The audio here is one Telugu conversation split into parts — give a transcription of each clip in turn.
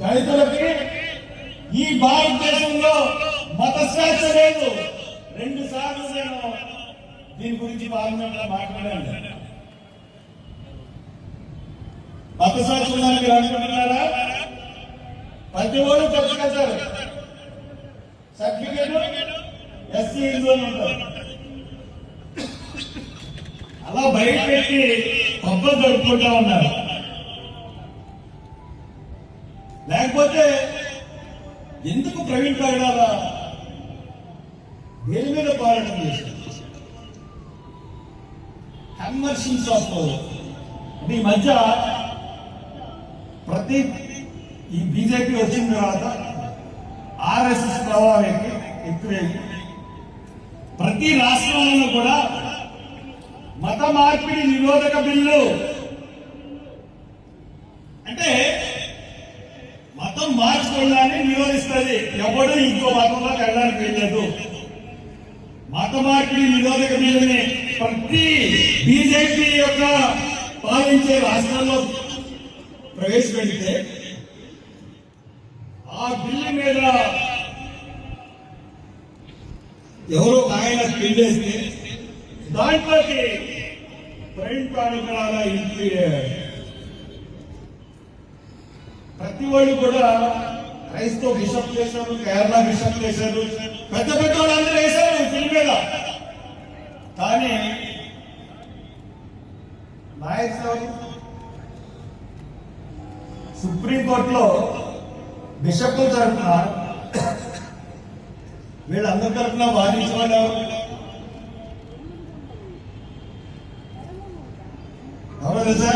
రైతులకి ఈ భారతదేశంలో మత స్వేచ్ఛ లేదు. 2 సార్లు నేను దీని గురించి పార్లమెంట్ లో మాట్లాడాను. మత స్వేచ్ఛ ఉందని మీరు అనుకుంటున్నారా? ప్రతి ఓడు చెప్పుకుంటారు సర్టిఫికేట్ ఎస్సీ హిందూ అని ఉంటారు. అలా బయట పెట్టి పబ్బం జరుపుకుంటా ఉన్నారు. లేకపోతే ఎందుకు ప్రవీణ్ పగడాల దేని మీద పోరాటం చేశారు? కన్వర్షన్స్ ఆఫ్ ఈ మధ్య ప్రతి ఈ బీజేపీ వచ్చిన తర్వాత ఆర్ఎస్ఎస్ ప్రభావం ఎక్కువైంది. ప్రతి రాష్ట్రంలో కూడా మత మార్పిడి నిరోధక బిల్లు అంటే మతం మార్చుకోవడాన్ని నిరోధిస్తుంది. ఎవడు ఇంకో మతంలోకి వెళ్ళడానికి వెళ్ళలేదు. మత మార్పిడి నిరోధక బిల్లుని ప్రతి బీజేపీ యొక్క పాలించే రాష్ట్రాల్లో ప్రవేశపెడితే ఆ బిల్లు మీద ఎవరో ఆయన పిల్లేస్తే దాంట్లోకి ప్రవీణ్ పగడాల ప్రతి వాళ్ళు కూడా క్రైస్తవ బిషప్ చేశారు, కేరళ బిషప్ చేశారు, పెద్ద పెద్ద వాళ్ళందరూ వేశారు బిల్లు మీద. కానీ నాయకులు సుప్రీంకోర్టులో బిషప్ల తరఫున వీళ్ళందరి తరఫున వాదించిన వాళ్ళు ఎవరు తెలుసా?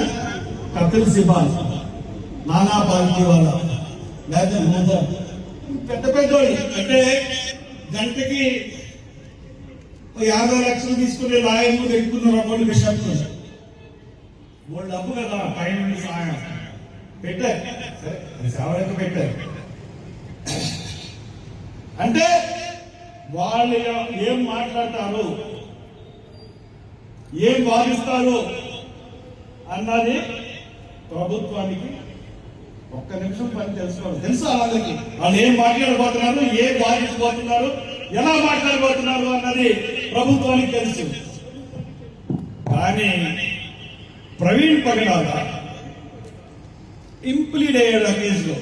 కపిల్ సిబాల్, నానా పాల్కి వాళ్ళ లేదా మోదర్, పెద్ద పెద్దోళ్ళు. అంటే గంటకి 50 లక్షలు తీసుకునే లాయర్లు పెట్టుకున్నారు అప్పుడు బిషప్. వాళ్ళు డబ్బు కదా పైన నుండి సహాయం పెట్టారు. సరే సేవలకు పెట్టారు. అంటే వాళ్ళు ఏం మాట్లాడతారు, ఏం వాదిస్తారు అన్నది ప్రభుత్వానికి ఒక్క నిమిషం పని తెలుసుకోవాలి. తెలుసు వాళ్ళకి వాళ్ళు ఏం మాట్లాడబోతున్నారు, ఏం వాదించబోతున్నారు, ఎలా మాట్లాడబోతున్నారు అన్నది ప్రభుత్వానికి తెలుసు. కానీ ప్రవీణ్ పగడాల ఇంప్లీడ్ అయ్యాడు ఆ కేసులో.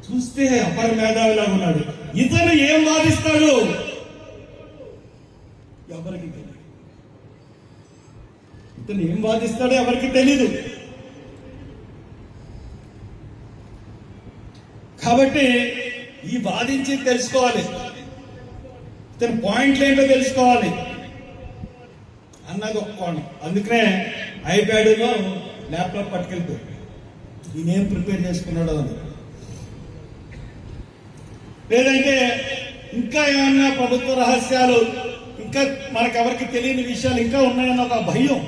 చూస్తే అపర మేధావిలా ఉన్నాడు. ఇతను ఏం వాదిస్తాడు ఎవరికి తెలియదు. ఇతను ఏం వాదిస్తాడో ఎవరికి తెలీదు. కాబట్టి ఈ వాదించి తెలుసుకోవాలి, ఇతని పాయింట్లు ఏంటో తెలుసుకోవాలి అన్నది ఒక కోణం. అందుకనే ఐప్యాడ్లో ల్యాప్టాప్ పట్టుకెళ్తాడు, ఈయనేం ప్రిపేర్ చేసుకున్నాడో అని. లేదంటే ఇంకా ఏమన్నా ప్రభుత్వ రహస్యాలు, ఇంకా మనకెవరికి తెలియని విషయాలు ఇంకా ఉన్నాయన్న ఒక భయం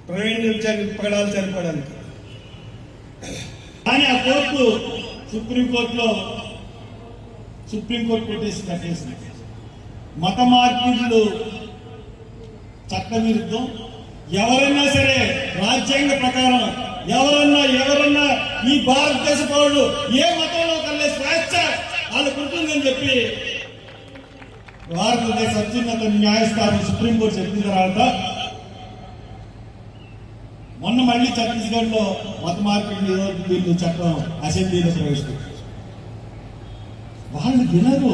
ప్రవీణ్ పగడాలు చనిపోవడానికి. కానీ ఆ కోర్టు సుప్రీంకోర్టు పెట్టేసి కట్టేసింది. మత మార్పిడులు చట్ట విరుద్ధం. ఎవరైనా సరే రాజ్యాంగ ప్రకారం ఎవరన్నా ఈ భారతదేశ పౌరుడు ఏ మతంలో కల్లే స్వేచ్ఛ వాళ్ళకు ఉంటుందని చెప్పి భారతదేశ అత్యున్నత న్యాయస్థానం సుప్రీంకోర్టు చెప్పిన తర్వాత మొన్న మళ్ళీ ఛత్తీస్గఢ్ లో మత మార్పిడి నిరోధక బిల్లు చట్టం అసెంబ్లీలో ప్రవేశపెట్టారు. వాళ్ళు వినరు.